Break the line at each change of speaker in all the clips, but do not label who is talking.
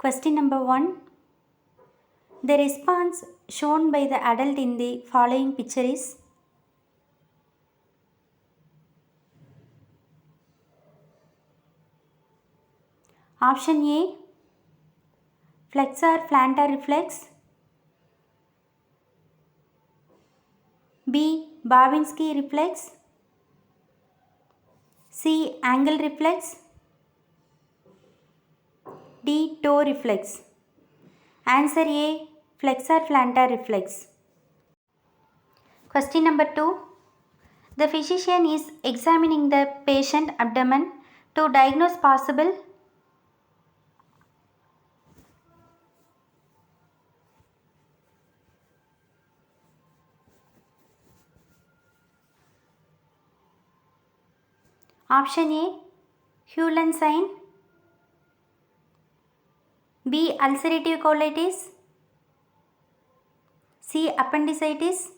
Question number 1. The response shown by the adult in the following picture is option A, flexor plantar reflex, B, Babinski reflex, C, angle reflex, D, toe reflex. Answer A, flexor plantar reflex. Question number 2. The physician is examining the patient abdomen to diagnose possible option A, Hulen sign, B, ulcerative colitis, C, appendicitis,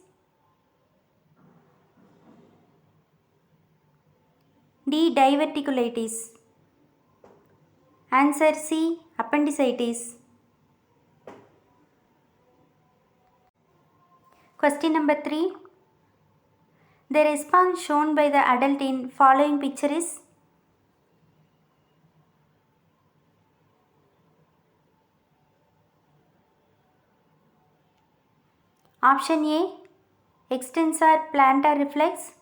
D, diverticulitis. Answer C, appendicitis. Question number 3. The response shown by the adult in following picture is option A, extensor plantar reflex,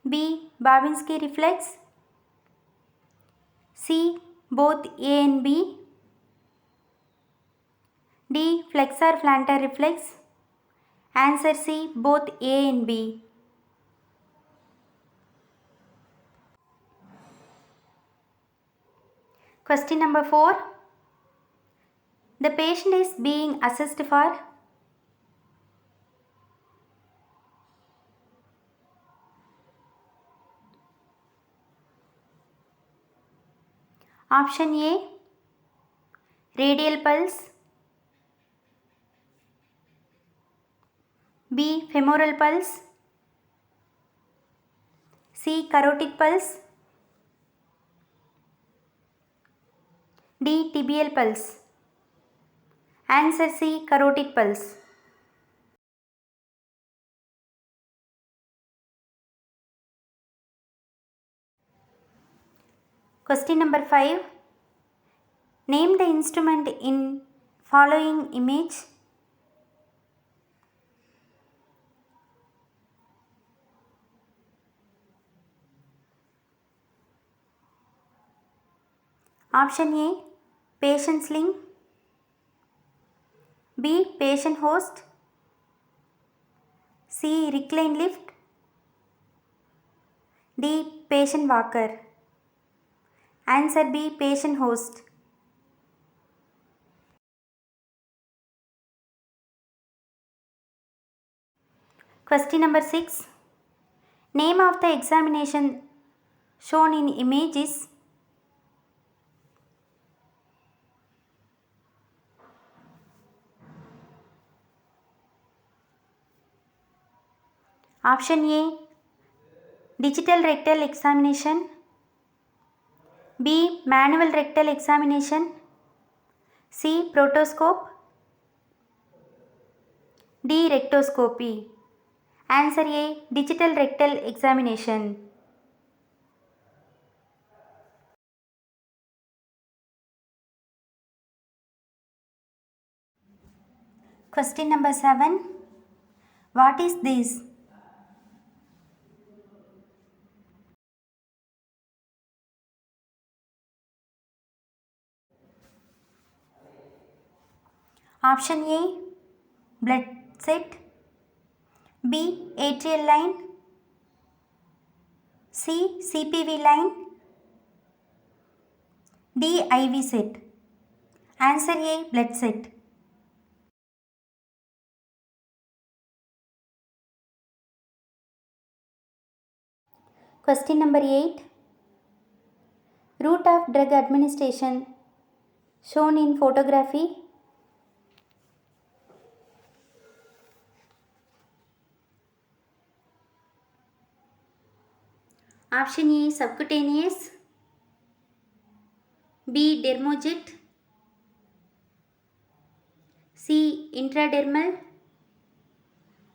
B, Babinski reflex, C, both A and B, D, flexor plantar reflex. Answer C, both A and B. Question number 4. The patient is being assessed for option A, radial pulse, B, femoral pulse, C, carotid pulse, D, tibial pulse. Answer C, carotid pulse. Question number 5. Name the instrument in following image. Option A, patient sling, B, patient host, C, recline lift, D, patient walker. Answer B, patient host. Question number 6. Name of the examination shown in image is option A, digital rectal examination, B, manual rectal examination, C, proctoscope, D, rectoscopy. Answer A, digital rectal examination. Question number 7. What is this? Option A, blood set, B, atrial line, C, CPV line, D, IV set. Answer A, blood set. Question number 8. Route of drug administration shown in photography. Option A, subcutaneous, B. Dermojet. C. Intradermal.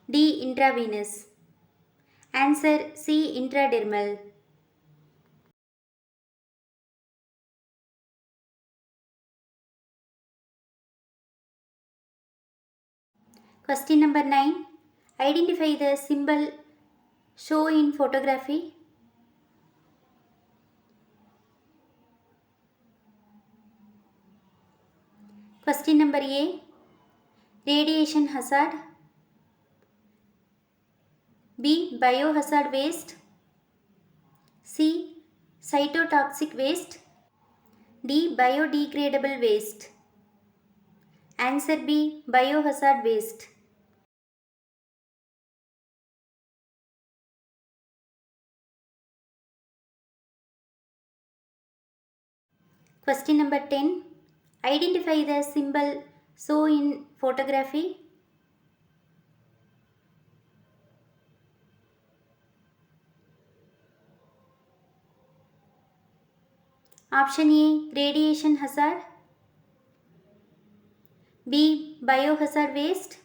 D. Intravenous. Answer C. Intradermal. Question number 9. Identify the symbol shown in photography. Question number A. Radiation hazard. B. Biohazard waste. C. Cytotoxic waste. D. Biodegradable waste. Answer B. Biohazard waste. Question number 10. Identify the symbol shown in photography. Option A. Radiation hazard. B. Biohazard waste.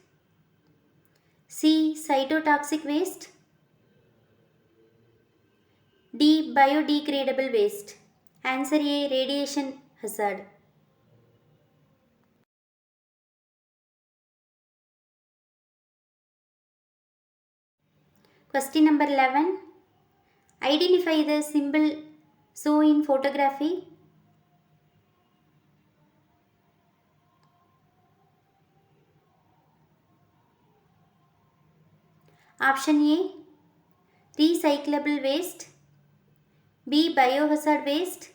C. Cytotoxic waste. D. Biodegradable waste. Answer A. Radiation hazard. Question number 11. Identify the symbol shown in photography. Option A. Recyclable waste. B. Biohazard waste.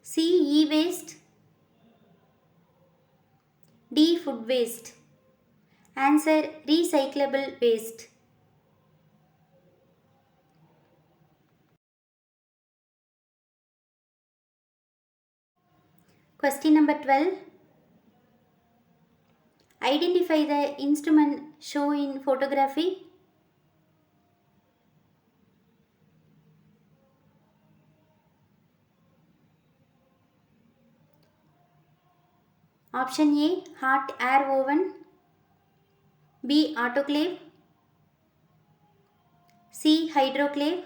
C. E-waste. D. Food waste. Answer recyclable waste. Question number 12. Identify the instrument shown in photography. Option A. Hot air oven. B. Autoclave. C. Hydroclave.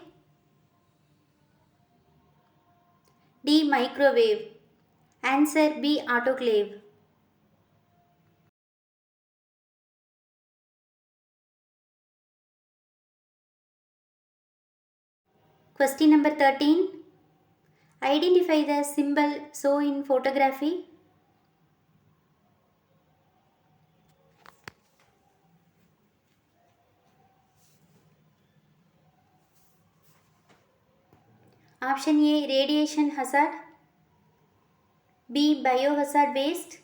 D. Microwave. Answer B. Autoclave. Question number 13. Identify the symbol shown in photography. Option A. Radiation hazard. B. Biohazard waste.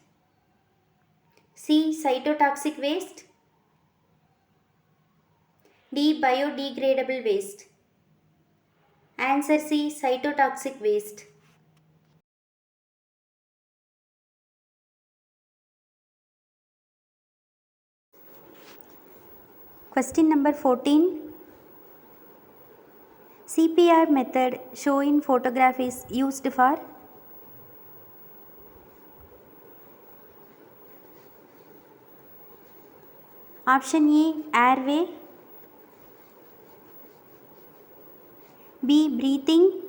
C. Cytotoxic waste. D. Biodegradable waste. Answer C. Cytotoxic waste. Question number 14. CPR method shown in photograph is used for. Option A. Airway. B. Breathing.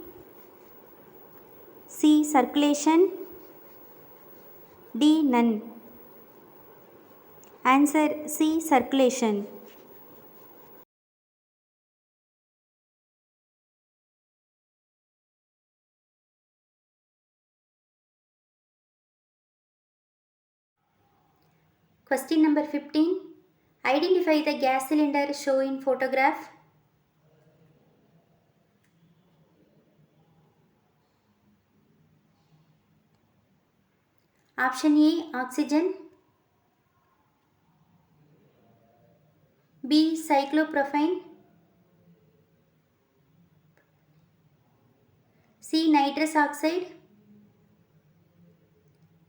C. Circulation. D. None. Answer C. Circulation. Question number 15. Identify the gas cylinder shown in photograph. Option A. Oxygen. B. Cyclopropane. C. Nitrous oxide.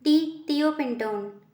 D. Thiopentone.